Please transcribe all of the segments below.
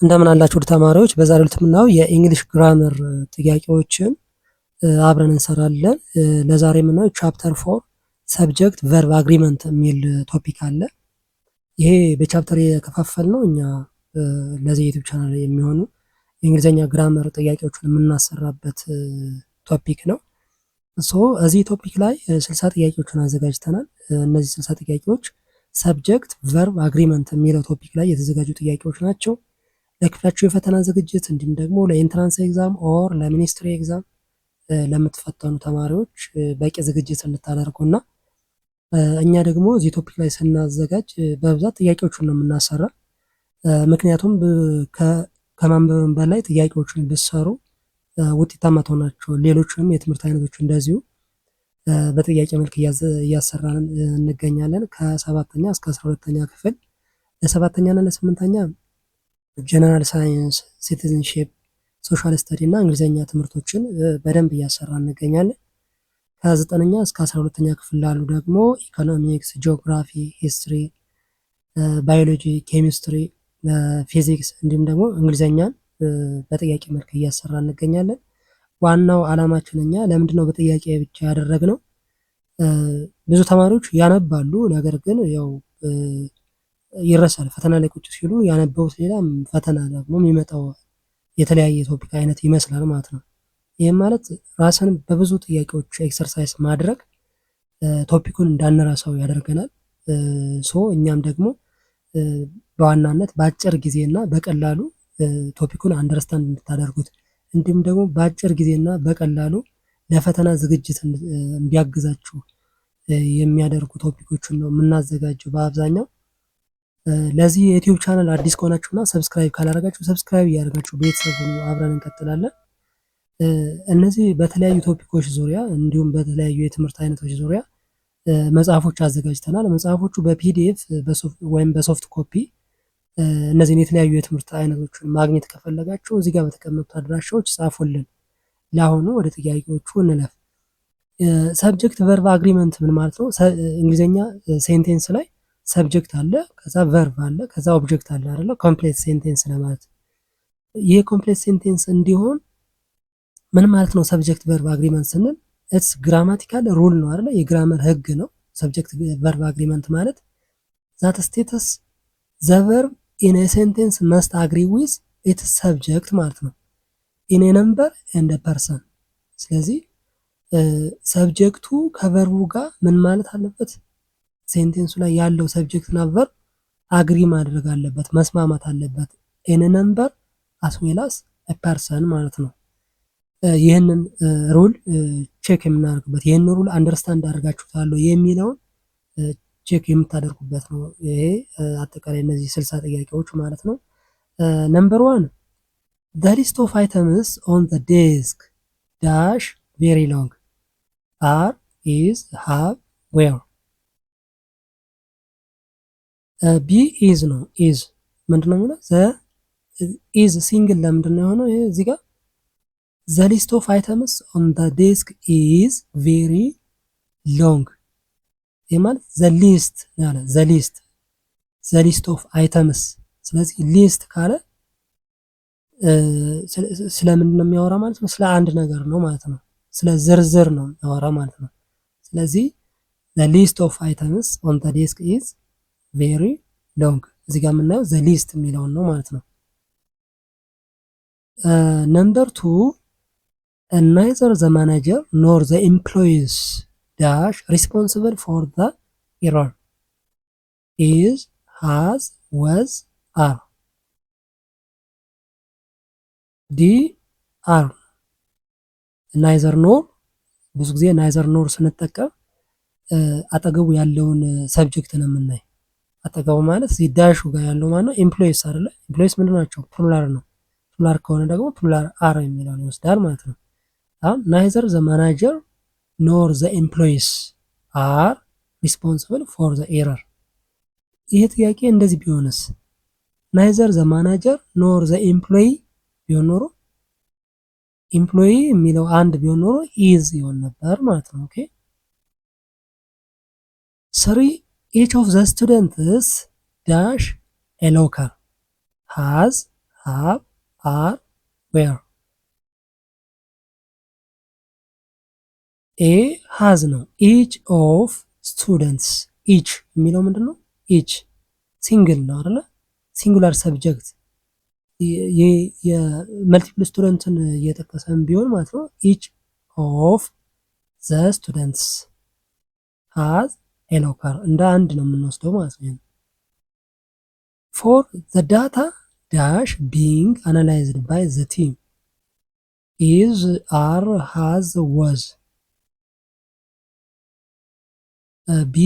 እንደምን አላችሁ ተማሪዎች። በዛሬው ዕለት የምናየው የኢንግሊሽ ግራመር ጥያቄዎችን አብረን እንሰራለን። ለዛሬ የምናየው ቻፕተር 4 ሰብጀክት ቨርብ አግሪመንት የሚል ቶፒክ አለ። ይሄ በቻፕተር የከፋፈል ነው። እኛ ለዚህ ዩቲዩብ ቻናል የሚሆኑ የእንግሊዝኛ ግራመር ጥያቄዎችን የምናሰራበት ቶፒክ ነው። እዚህ ቶፒክ ላይ 60 ጥያቄዎችን አዘጋጅተናል። እነዚህ 60 ጥያቄዎች ሰብጀክት ቨርብ አግሪመንት የሚለው ቶፒክ ላይ የተዘጋጁ ጥያቄዎች ናቸው። ለክፍላችሁ የፈተና ዝግጅት እንዲሁም ደግሞ ለኢንትራንስ ኤግዛም ኦር ለሚኒስትሪ ኤግዛም ለምትፈተኑ ተማሪዎች በቂ ዝግጅት እንድታደርጉና እኛ ደግሞ እዚህ ቶፒክ ላይ ስናዘጋጅ በብዛት ጥያቄዎቹን ነው የምናሰራ። ምክንያቱም ከማንበብም በላይ ጥያቄዎችን ብሰሩ ውጤታማ ትሆናቸው። ሌሎችንም የትምህርት አይነቶች እንደዚሁ በጥያቄ መልክ እያሰራን እንገኛለን። ከ7ኛ እስከ 12ኛ ክፍል ለ7ኛና ለ8ኛ ጀነራል ሳይንስ፣ ሲቲዝንሺፕ፣ ሶሻል ስተዲ እና እንግሊዝኛ ትምህርቶችን በደንብ እያሰራ እንገኛለን። ከ9ኛ እስከ 12ኛ ክፍል ላሉ ደግሞ ኢኮኖሚክስ፣ ጂኦግራፊ፣ ሂስትሪ፣ ባዮሎጂ፣ ኬሚስትሪ፣ ፊዚክስ እንዲሁም ደግሞ እንግሊዝኛን በጥያቄ መልክ እያሰራ እንገኛለን። ዋናው አላማችን እኛ ለምንድነው በጥያቄ ብቻ ያደረግነው? ብዙ ተማሪዎች ያነባሉ፣ ነገር ግን ያው ይረሳል። ፈተና ላይ ቁጭ ሲሉ ያነበቡት ሌላ፣ ፈተና ደግሞ የሚመጣው የተለያየ ቶፒክ አይነት ይመስላል ማለት ነው። ይህም ማለት ራስን በብዙ ጥያቄዎች ኤክሰርሳይዝ ማድረግ ቶፒኩን እንዳንረሳው ያደርገናል። እኛም ደግሞ በዋናነት በአጭር ጊዜና በቀላሉ ቶፒኩን አንደርስታንድ እንድታደርጉት እንዲሁም ደግሞ በአጭር ጊዜና በቀላሉ ለፈተና ዝግጅት እንዲያግዛችሁ የሚያደርጉ ቶፒኮችን ነው የምናዘጋጀው በአብዛኛው። ለዚህ የዩቲዩብ ቻናል አዲስ ከሆናችሁና ሰብስክራይብ ካላደረጋችሁ ሰብስክራይብ እያደረጋችሁ ቤተሰብ ሁኑ። አብረን እንቀጥላለን። እነዚህ በተለያዩ ቶፒኮች ዙሪያ እንዲሁም በተለያዩ የትምህርት አይነቶች ዙሪያ መጽሐፎች አዘጋጅተናል። መጽሐፎቹ በፒዲኤፍ ወይም በሶፍት ኮፒ እነዚህን የተለያዩ የትምህርት አይነቶችን ማግኘት ከፈለጋችሁ እዚህ ጋር በተቀመጡት አድራሻዎች ጻፉልን። ለአሁኑ ወደ ጥያቄዎቹ እንለፍ። ሰብጀክት ቨርብ አግሪመንት ምን ማለት ነው? እንግሊዝኛ ሴንቴንስ ላይ ሰብጀክት አለ፣ ከዛ ቨርብ አለ፣ ከዛ ኦብጀክት አለ አይደለ? ኮምፕሌት ሴንቴንስ ለማለት ይሄ ኮምፕሌት ሴንቴንስ እንዲሆን ምን ማለት ነው? ሰብጀክት ቨርብ አግሪመንት ስንል ኢትስ ግራማቲካል ሩል ነው አይደለ? የግራመር ህግ ነው። ሰብጀክት ቨርብ አግሪመንት ማለት ዛት ስቴተስ ዘ ቨርብ ኢን ኤ ሴንቴንስ መስት አግሪ ዊዝ ኢትስ ሰብጀክት ማለት ነው። ኢን ኤ ነምበር ኤንድ ፐርሰን። ስለዚህ ሰብጀክቱ ከቨርቡ ጋር ምን ማለት አለበት? ሴንቴንሱ ላይ ያለው ሰብጀክት እና ቨርብ አግሪ ማድረግ አለበት፣ መስማማት አለበት። ኤን ነምበር አስ ዌል አስ ፐርሰን ማለት ነው። ይህንን ሩል ቼክ የምናደርግበት፣ ይህን ሩል አንደርስታንድ አድርጋችሁታል የሚለውን ቼክ የምታደርጉበት ነው። ይሄ አጠቃላይ እነዚህ 60 ጥያቄዎች ማለት ነው። ነምበር 1 the list of items on the desk dash very long are is have where ቢ ኢዝ ነው። ኢዝ ምንድነው የሚለው? ኢዝ ሲንግል ለምንድን ነው የሆነው? ይሄ እዚህ ጋር ዘ ሊስት ኦፍ አይተምስ ኦን ዘ ዴስክ ኢዝ ቬሪ ሎንግ። ይህ ማለት ዘ ሊስት ያለ ዘ ሊስት ኦፍ አይተምስ። ስለዚህ ሊስት ካለ ስለምንድን ነው የሚያወራ ማለት ነው? ስለ አንድ ነገር ነው ማለት ነው። ስለ ዝርዝር ነው የሚያወራ ማለት ነው። ስለዚህ ዘ ሊስት ኦፍ አይተምስ ኦን ዘ ዴስክ ኢዝ ቬሪ ሎንግ። እዚህ ጋር የምናየው ዘ ሊስት የሚለውን ነው ማለት ነው። ነምበር 2 ናይዘር ዘ ማናጀር ኖር ዘ ኤምፕሎይስ ዳሽ ሪስፖንሲብል ፎር ዘ ኤረር ኢዝ ሃዝ ወዝ አር። ዲ አር። ናይዘር ኖር፣ ብዙ ጊዜ ናይዘር ኖር ስንጠቀም አጠገቡ ያለውን ሰብጀክት ነው የምናይ። አጠገቡ ማለት እዚህ ዳሹ ጋር ያለው ማለት ነው ኤምፕሎይስ አይደለ? ኤምፕሎይስ ምንድን ናቸው? ፕሉራል ነው። ፕሉራል ከሆነ ደግሞ ፕሉራል አር የሚለውን ይወስዳል ማለት ነው። አሁን ናይዘር ዘ ማናጀር ኖር ዘ ኤምፕሎይስ አር ሪስፖንሲብል ፎር ዘ ኤረር። ይሄ ጥያቄ እንደዚህ ቢሆንስ? ናይዘር ዘ ማናጀር ኖር ዘ ኤምፕሎይ ቢሆን ኖሮ ኤምፕሎይ የሚለው አንድ ቢሆን ኖሮ ኢዝ ይሆን ነበር ማለት ነው። ኦኬ 3 each of the students dash a locker has have, are, where። ኤ ሃዝ ነው። ኢች ኦፍ ስቱደንትስ ኢች የሚለው ምንድን ነው? ኢች ሲንግል ነው አይደለ? ሲንጉላር ሰብጀክት የመልቲፕል ስቱደንትን እየጠቀሰን ቢሆን ማለት ነው። ኢች ኦፍ ዘ ስቱደንትስ ሃዝ ኤ ሎከር እንደ አንድ ነው የምንወስደው ማለት ነው። ፎር ዘ ዳታ ዳሽ ቢንግ አናላይዝድ ባይ ዘ ቲም ኢዝ አር ሃዝ ወዝ ቢ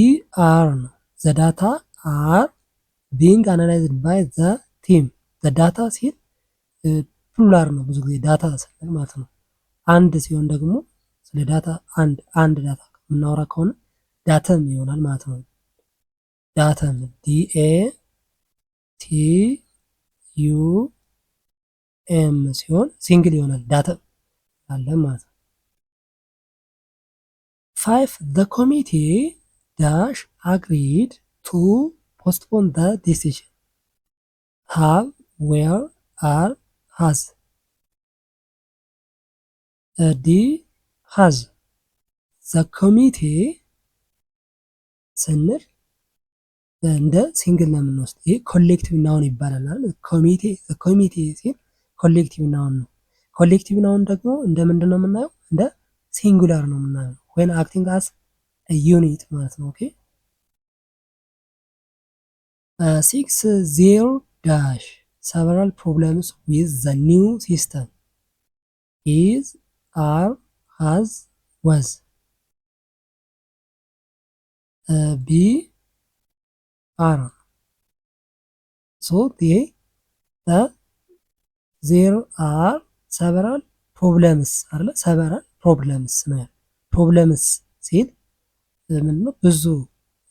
አር ነው። ዘ ዳታ አር ቢንግ አናላይዝድ ባይ ዘ ቲም ዘ ዳታ ሲል ፕሉራል ነው። ብዙ ጊዜ ዳታ ስንል ማለት ነው። አንድ ሲሆን ደግሞ ስለ ዳታ አንድ ዳታ የምናወራ ከሆነ ዳተም ይሆናል ማለት ነው። ዳተም ዲኤ ቲ ዩ ኤም ሲሆን ሲንግል ይሆናል ዳተም አለ ማለት ነው። 5 the committee dash agreed to postpone the decision have, where, are, has D has the committee ስንል እንደ ሲንግል ነው የምንወስድ። ይህ ኮሌክቲቭ ናውን ይባላል። ኮሚቴ ሲል ኮሌክቲቭ ናውን ነው። ኮሌክቲቭ ናውን ደግሞ እንደ ምንድን ነው የምናየው? እንደ ሲንጉላር ነው የምናየው ወይን አክቲንግ አስ ዩኒት ማለት ነው። ኦኬ 6 there dash several problems with the new system is, are, has, was B are so there are several problems አይደለ? several problems ነው። ፕሮብለምስ ሲል ምን ነው? ብዙ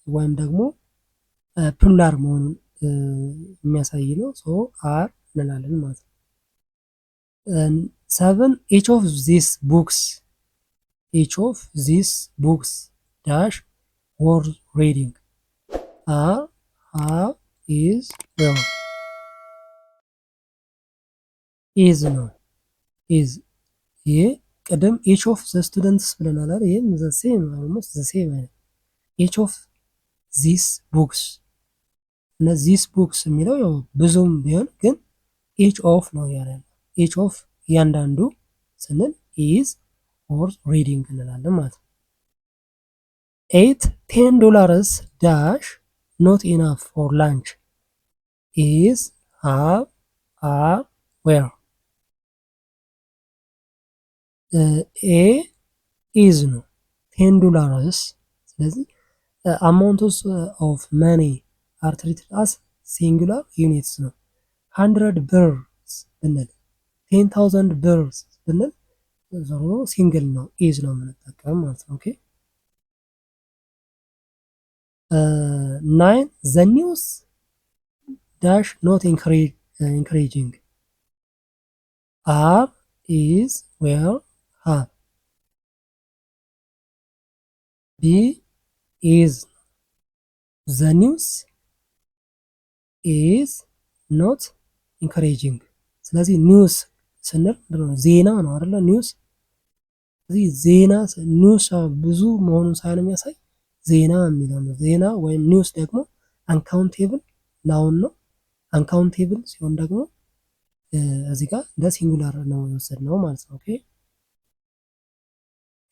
ወይም ደግሞ ፕሉራል መሆኑን የሚያሳይ ነው። ሶ አር እንላለን ማለት ነው። 7 each of these books dash worth reading are, have, is, were is ነው። is ይሄ ቅድም each of the students ብለናል አይደል? ይሄም the same almost the same አይደል? each of these books እና these books የሚለው ያው ብዙም ቢሆን ግን each of ነው ያለ each of እያንዳንዱ ስንል is or reading እንላለን ማለት ነው። 8 $10 dash not enough for lunch is, have, are, where ኤ ኢዝ ነው። $10 ስለዚህ አማውንትስ ኦፍ መኒ አር ትሪትድ አስ ሲንጉላር ዩኒትስ ነው። 100 ብርስ ብንል 10,000 ብርስ ብንል ዞሮ ሲንግል ነው ኢዝ ነው የምንጠቀም ማለት ነው። ኦኬ 9 ዘ ኒውስ ዳሽ ኖት ኢንካሬጂንግ አር, is, where, have B is the news is not encouraging ስለዚህ ኒውስ ስንል ዜና ነው አይደለ? ኒውስ ስለዚህ ዜና ኒውስ ብዙ መሆኑን ሳይሆን የሚያሳይ ዜና የሚለው ነው። ዜና ወይም ኒውስ ደግሞ አንካውንቴብል ናውን ነው። አንካውንቴብል ሲሆን ደግሞ እዚህ ጋር እንደ ሲንጉላር ነው የወሰድነው ማለት ነው። ኦኬ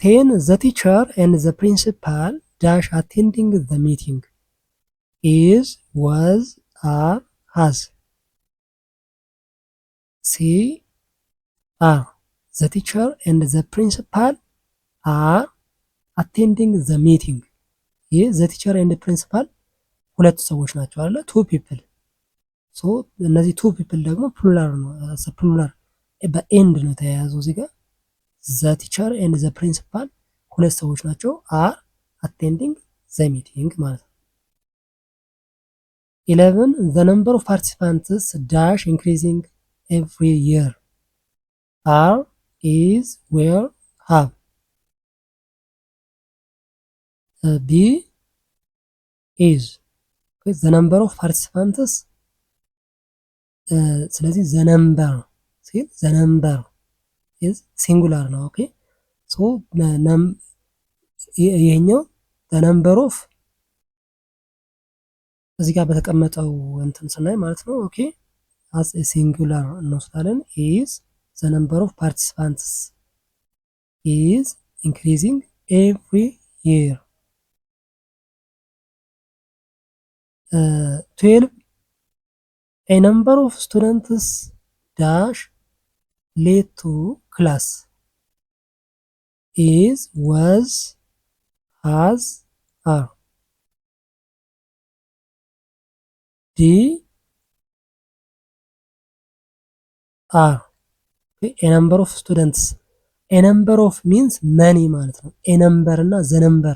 10 the teacher and the principal dash attending the meeting is, was, are, has C are the teacher and the principal are attending the meeting ይህ the teacher and the principal ሁለት ሰዎች ናቸው አይደለ? two people ሶ እነዚህ ቱ ፒፕል ደግሞ ፕሉራል ነው። ፕሉራል በኤንድ ነው የተያያዘው እዚህ ጋር ዘ ቲቸር ኤንድ ዘ ፕሪንሲፓል ሁለት ሰዎች ናቸው። አር አቴንዲንግ ዘ ሚቲንግ ማለት ነው። 11 ዘ ነምበር ኦፍ ፓርቲሲፓንትስ ዳሽ ኢንክሪዚንግ ኤቭሪ የር አር፣ ኢዝ፣ ዌር፣ ሃቭ ቢ ኢዝ ዘ ነምበር ኦፍ ፓርቲሲፓንትስ ስለዚህ ዘነምበር ሲል ዘነምበር ኢዝ ሲንጉላር ነው። ኦኬ ሶ ይሄኛው ዘነምበር ኦፍ እዚህ ጋር በተቀመጠው እንትን ስናይ ማለት ነው። ኦኬ አስ ሲንጉላር እንወስዳለን። ኢዝ ዘነምበር ኦፍ ፓርቲሲፓንትስ ኢዝ ኢንክሪዚንግ ኤቭሪ year 12 a number of students dash late to class is was has are d are a number of students a number of means many ማለት ነው። a number እና the number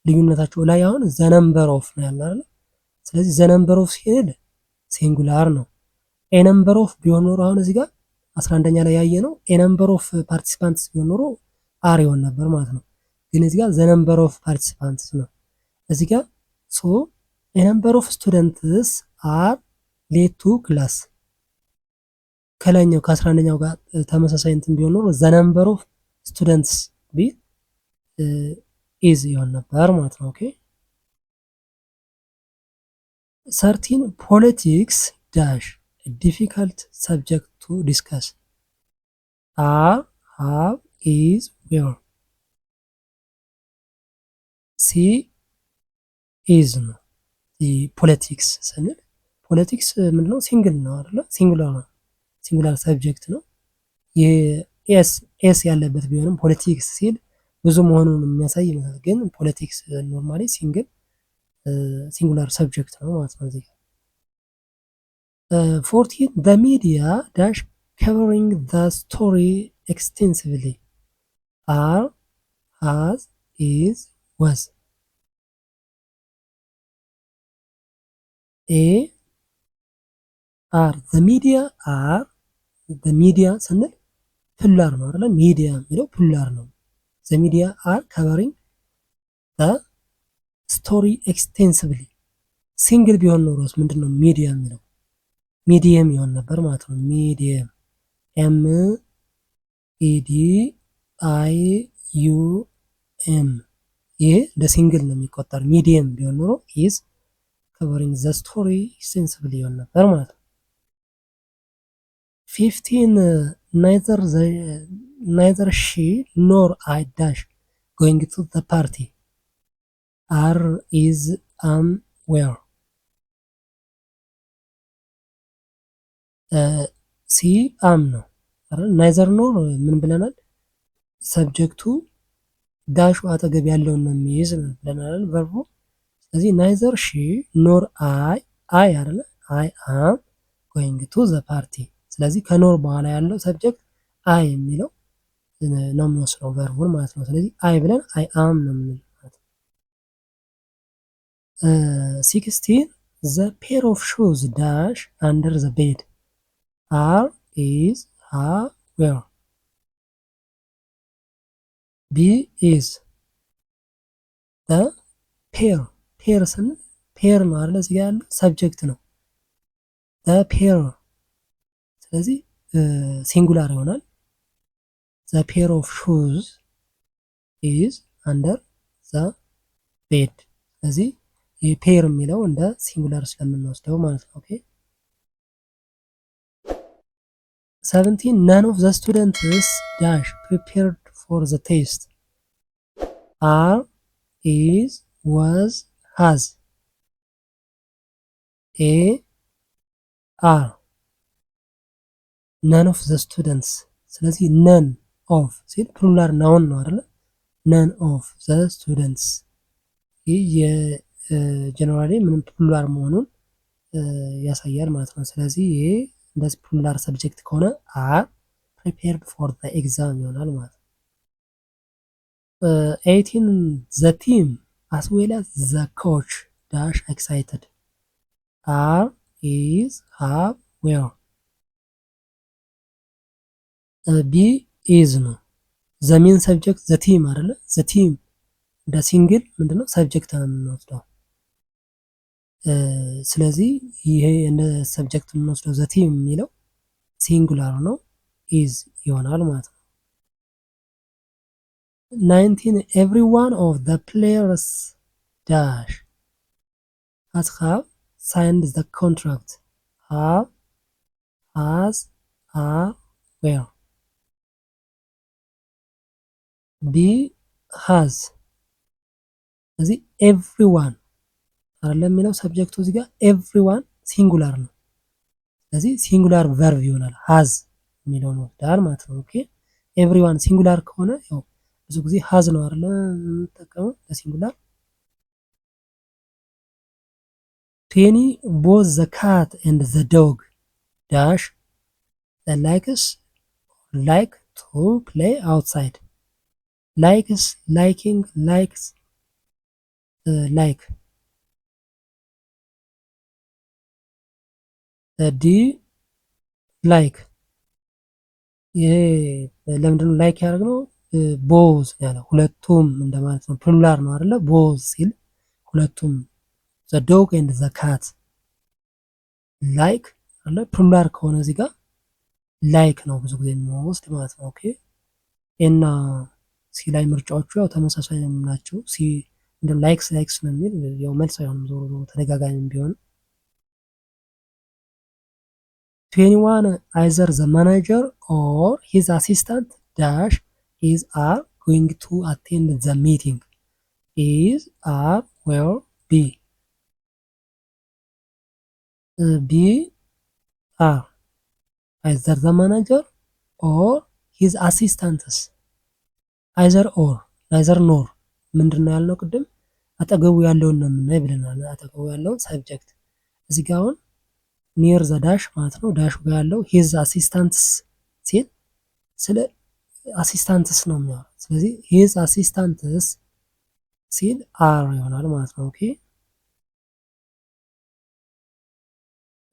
ልዩነታቸው ላይ አሁን the number of ነው ያለው አይደል? ስለዚህ the number of ሲል ሲንጉላር ነው። a number of ቢሆን ኖሮ አሁን እዚህ ጋር 11ኛ ላይ ያየ ነው a number of participants ቢሆን ኖሮ አር ይሆን ነበር ማለት ነው። ግን እዚህ ጋር the number of participants ነው። እዚህ ጋር so a number of students are late to class ከላይኛው ከ11ኛው ጋር ተመሳሳይ እንትን ቢሆን ኖሮ the number of students ቢ ኢዝ ይሆን ነበር ማለት ነው። ኦኬ 13 ፖለቲክስ ዳሽ ዲፊካልት ሰብጀክት ቱ ዲስከስ አር ሃቭ ኢዝ ዌር ሲ ኢዝ ነው። ፖለቲክስ ስንል ፖለቲክስ ምንድነው? ሲንግል ነው አይደለ? ሲንጉላር ሰብጀክት ነው። ኤስ ያለበት ቢሆንም ፖለቲክስ ሲል ብዙ መሆኑን የሚያሳይ ይመስላል። ግን ፖለቲክስ ኖርማሊ ሲንጉላር ሰብጀክት ነው ማለት ነው። እዚህ 14 the media dash covering the story extensively are has is was a are the media are the media ስንል ፕሉራል ነው አይደል? ሚዲያ የሚለው ፕሉራል ነው። the media are covering the story extensively ሲንግል ቢሆን ኖሮስ ምንድነው ሚዲያ የሚለው ሚዲየም ይሆን ነበር ማለት ነው። ሚዲየም ኤም ኢ ዲ አይ ዩ ኤም ይሄ እንደ ሲንግል ነው የሚቆጠር። ሚዲየም ቢሆን ኖሮ ኢዝ covering the story extensively ይሆን ነበር ማለት ነው። 15 neither she nor I dash going to the party are is am where ሲ አም ነው አይደል? ናይዘር ኖር ምን ብለናል? ሰብጀክቱ ዳሹ አጠገብ ያለውን ነው የሚይዝ ብለናል ቨርቡ። ስለዚህ ናይዘር ሺ ኖር አይ አይደለ? አይ አም ጎይንግ ቱ ዘ ፓርቲ። ስለዚህ ከኖር በኋላ ያለው ሰብጀክት አይ የሚለው ነው የሚወስነው ቨርቡን ማለት ነው። ስለዚህ አይ ብለን አይ አም ነው የምንለው ማለት ነው። 16 the pair of shoes dash under the bed are is have where b is the pair ስንል ፔር ነው አይደል? እዚህ ጋር ያለው ሰብጀክት ነው the pair። ስለዚህ ሲንጉላር ይሆናል። the pair of shoes is under the bed። ስለዚህ ፔር የሚለው እንደ ሲንጉላር ስለምንወስደው ማለት ነው። ኦኬ 17 none of the students dash prepared for the test are is was has a are none of the students። ስለዚህ none of ሲል ፕሉራል ናውን ነው አይደለ? none of the students ይህ የጀነራሊ ምንም ፕሉራል መሆኑን ያሳያል ማለት ነው። ስለዚህ ይሄ እንደዚህ ፕሉራል ሰብጀክት ከሆነ are prepared for the exam ይሆናል ማለት ነው። 18 the team as well as the coach dash excited are is have where b is ነው። the main subject the team አይደለ? the team እንደ ሲንግል ምንድነው ሰብጀክት ነው የምንወስደው። ስለዚህ ይሄ እንደ ሰብጀክት የምንወስደው ዘ ቲም የሚለው ሲንጉላር ነው፣ ኢዝ ይሆናል ማለት ነው። 19 every one of the players dash have signed the contract have has are where ቢ has እዚህ ኤቭሪዋን አይደለም የሚለው ሰብጀክቱ እዚህ ጋር ኤቭሪዋን ሲንጉላር ነው። ስለዚህ ሲንጉላር ቨርብ ይሆናል has የሚለውን ወስዳል ማለት ነው። ኦኬ ኤቭሪዋን ሲንጉላር ከሆነ ያው ብዙ ጊዜ has ነው አይደለ የምንጠቀመው ለሲንጉላር። 20 both the cat and the dog dash the likes like to play outside likes liking likes like ዲ ላይክ ይሄ ለምንድነው ላይክ ያደረግነው? ቦዝ ያለው ሁለቱም እንደማለት ነው። ፕሉራል ነው አይደለ? ቦዝ ሲል ሁለቱም ዘ ዶግ ኤንድ ዘ ካት ላይክ አለ። ፕሉራል ከሆነ እዚህ ጋር ላይክ ነው ብዙ ጊዜ የሚወስድ ማለት ነው። ኦኬ እና ሲ ላይ ምርጫዎቹ ያው ተመሳሳይ ናቸው። ሲ እንደ ላይክስ ላይክስ ነው የሚል ያው መልስ አይሆንም ዞሮ ዞሮ ተደጋጋሚ ቢሆን 21 either the manager or his assistant dash is are going to attend the meeting is are will be are either the manager or his assistants either or neither nor ምንድነው ያልነው ቅድም አጠገቡ ያለውን ነው የምናይ ብለናል። አጠገቡ ያለውን ሰብጀክት እዚህ ጋር አሁን ኒር ዘ ዳሽ ማለት ነው። ዳሹ ጋር ያለው ሂዝ አሲስታንትስ ሲል ስለ አሲስታንትስ ነው የሚያወራው። ስለዚህ ሂዝ አሲስታንትስ ሲል አር ይሆናል ማለት ነው። ኦኬ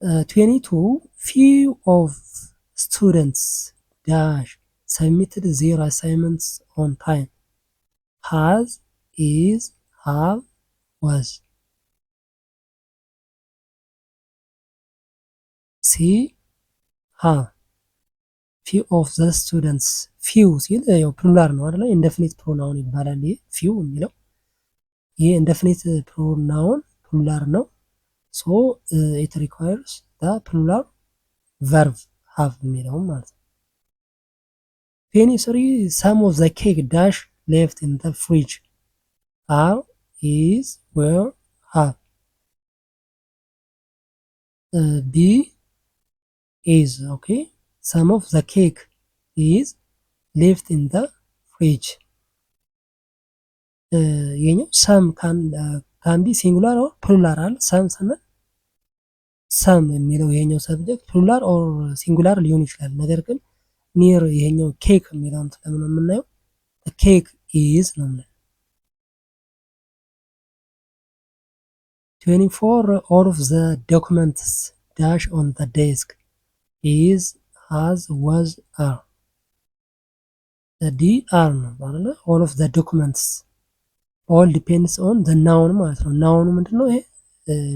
22 few of students dash submitted their assignments on time has is have was ሲ ሃቭ ፊው ኦፍ ዘ ስቱደንትስ ፊው ሲል ያው ፕሉራል ነው አይደለ? ኢንደፊኒት ፕሮናውን ይባላል። ይሄ ፊው የሚለው ይሄ ኢንደፊኒት ፕሮናውን ፕሉራል ነው። ሶ ኢት ሪኳየርስ ዘ ፕሉራል ቨርብ ሃቭ የሚለውን ማለት ነው። 23 some of the cake dash left in the fridge are is were have ቢ is okay some of the cake is left in the fridge የኛው some can be singular or plural some ስንል some የሚለው ይሄኛው ሰብጀክት ፕሉራል ኦር ሲንጉላር ሊሆን ይችላል። ነገር ግን ኒር ይሄኛው ኬክ የሚለውን ስለምን የምናየው ኬክ ኢዝ ነው የምናየው። 24 all of the documents dash on the desk is has was are ዲ አር ነው አይደለ? all of the documents all depends on the noun ማለት ነው። ናውኑ ምንድነው? ይሄ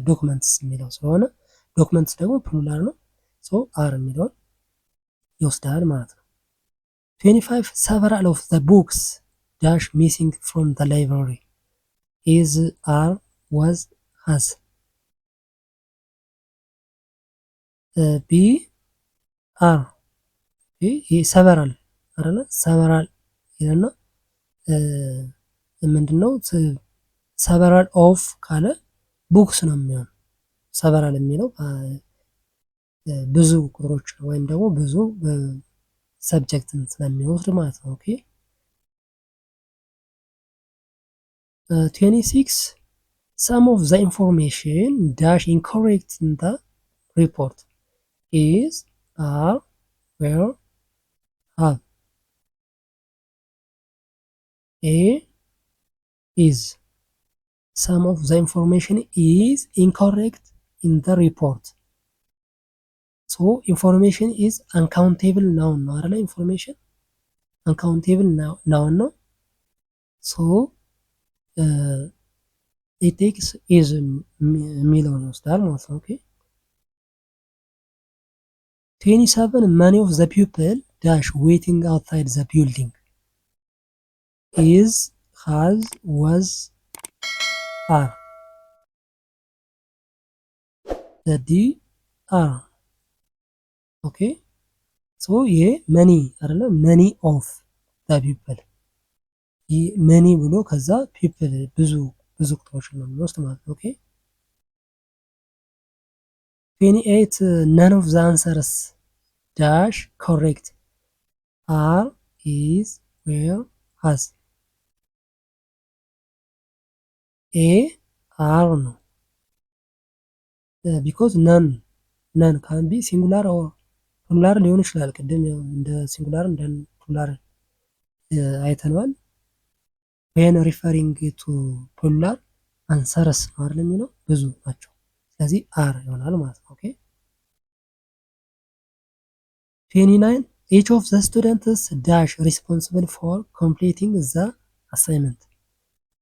ዶክመንትስ የሚለው ስለሆነ ዶክመንትስ ደግሞ ፕሉራል ነው። ሶ አር የሚለውን ይወስዳል ማለት ነው። 25 several of the books dash missing from the library is are was has ቢ አር ይሄ ሰቨራል አይደለ? ሰቨራል ይለና ምንድነው ሰቨራል ኦፍ ካለ ቡክስ ነው የሚሆነው። ሰቨራል የሚለው ብዙ ቁጥሮች ወይም ደግሞ ብዙ ሰብጀክትን ስለሚወስድ ማለት ነው። ኦኬ 26 some of the information dash incorrect in the report is are were have a is some of the information is incorrect in the report so information is uncountable noun ነው አይደል? ኢንፎርሜሽን uncountable noun ነው። so ኢት ቴክስ ኢዝ የሚለውን ይወስዳል ማለት ነው። ኦኬ 27 many of the people dash waiting outside the building is has was are the are ኦኬ ሶ ይሄ መኒ አይደለ መኒ ኦፍ ዘ ፒፕል መኒ ብሎ ከዛ ፒፕል ብዙ ቁጥሮችን ነው የሚወስድ ማለት ነው። ኦኬ 28 none of the answers dash correct are is where has ኤ አር ነው ቢኮዝ ነን ካን ቢ ሲንጉላር ኦር ፕሉራል ሊሆን ይችላል። ቅድም እንደ ሲንጉላር እንደ ፕሉራል አይተነዋል። ዌን ሪፈሪንግ ቱ ፕሉራል አንሰርስ ነው አይደል የሚለው ብዙ ናቸው። ስለዚህ አር ይሆናል ማለት ነው። ኦኬ 29 each of the students dash responsible for completing the assignment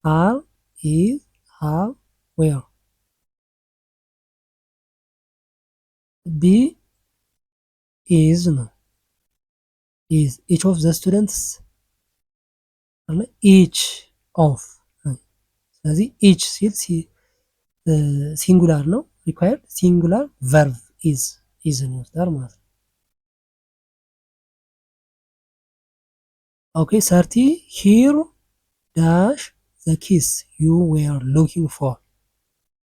are is have where ቢ ኢዝ ነው ኢዝ ኢች ኦፍ ዘ ስቱደንትስ ኢች ኦፍ ስለዚህ ኢች ሲል ሲንጉላር ነው ሪኳየርድ ሲንጉላር ቨርብ ኢዝን ይወስዳል ማለት ነው። ኦኬ 30 ሂር ዳሽ ዘ ኪስ ዩ ዌር ሉኪንግ ፎር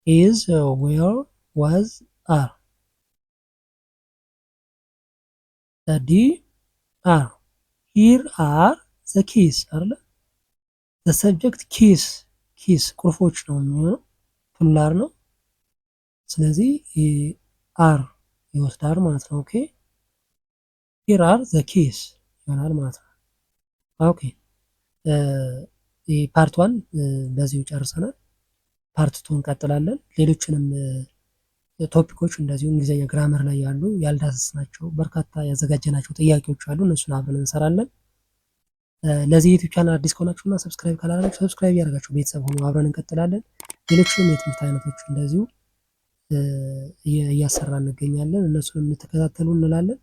ኢዝ ዌር ዋዝ አር ዲ አር ሂር አር ዘ ኪስ አለ ዘ ሰብጀክት ኪስ ቁልፎች ነው የሚሆነው ፕሉራል ነው። ስለዚህ አር ይወስዳል ማለት ነው። ኦኬ ሂር አር ዘ ኪስ ይሆናል ማለት ነው። ኦኬ ፓርት ዋን በዚሁ ጨርሰናል። ፓርት ቱ እንቀጥላለን። ሌሎችንም ቶፒኮች እንደዚሁ እንግሊዝኛ ግራመር ላይ ያሉ ያልዳሰስናቸው በርካታ ያዘጋጀናቸው ጥያቄዎች አሉ። እነሱን አብረን እንሰራለን። ለዚህ ዩቲዩብ ቻናል አዲስ ከሆናችሁና ሰብስክራይብ ካላደረጋችሁ ሰብስክራይብ ያደርጋችሁ ቤተሰብ ሆኖ አብረን እንቀጥላለን። ሌሎችንም የትምህርት አይነቶች እንደዚሁ እያሰራ እንገኛለን። እነሱንም እንተከታተሉ እንላለን።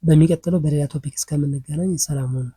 በሚቀጥለው በሌላ ቶፒክ እስከምንገናኝ ሰላም ሁኑ።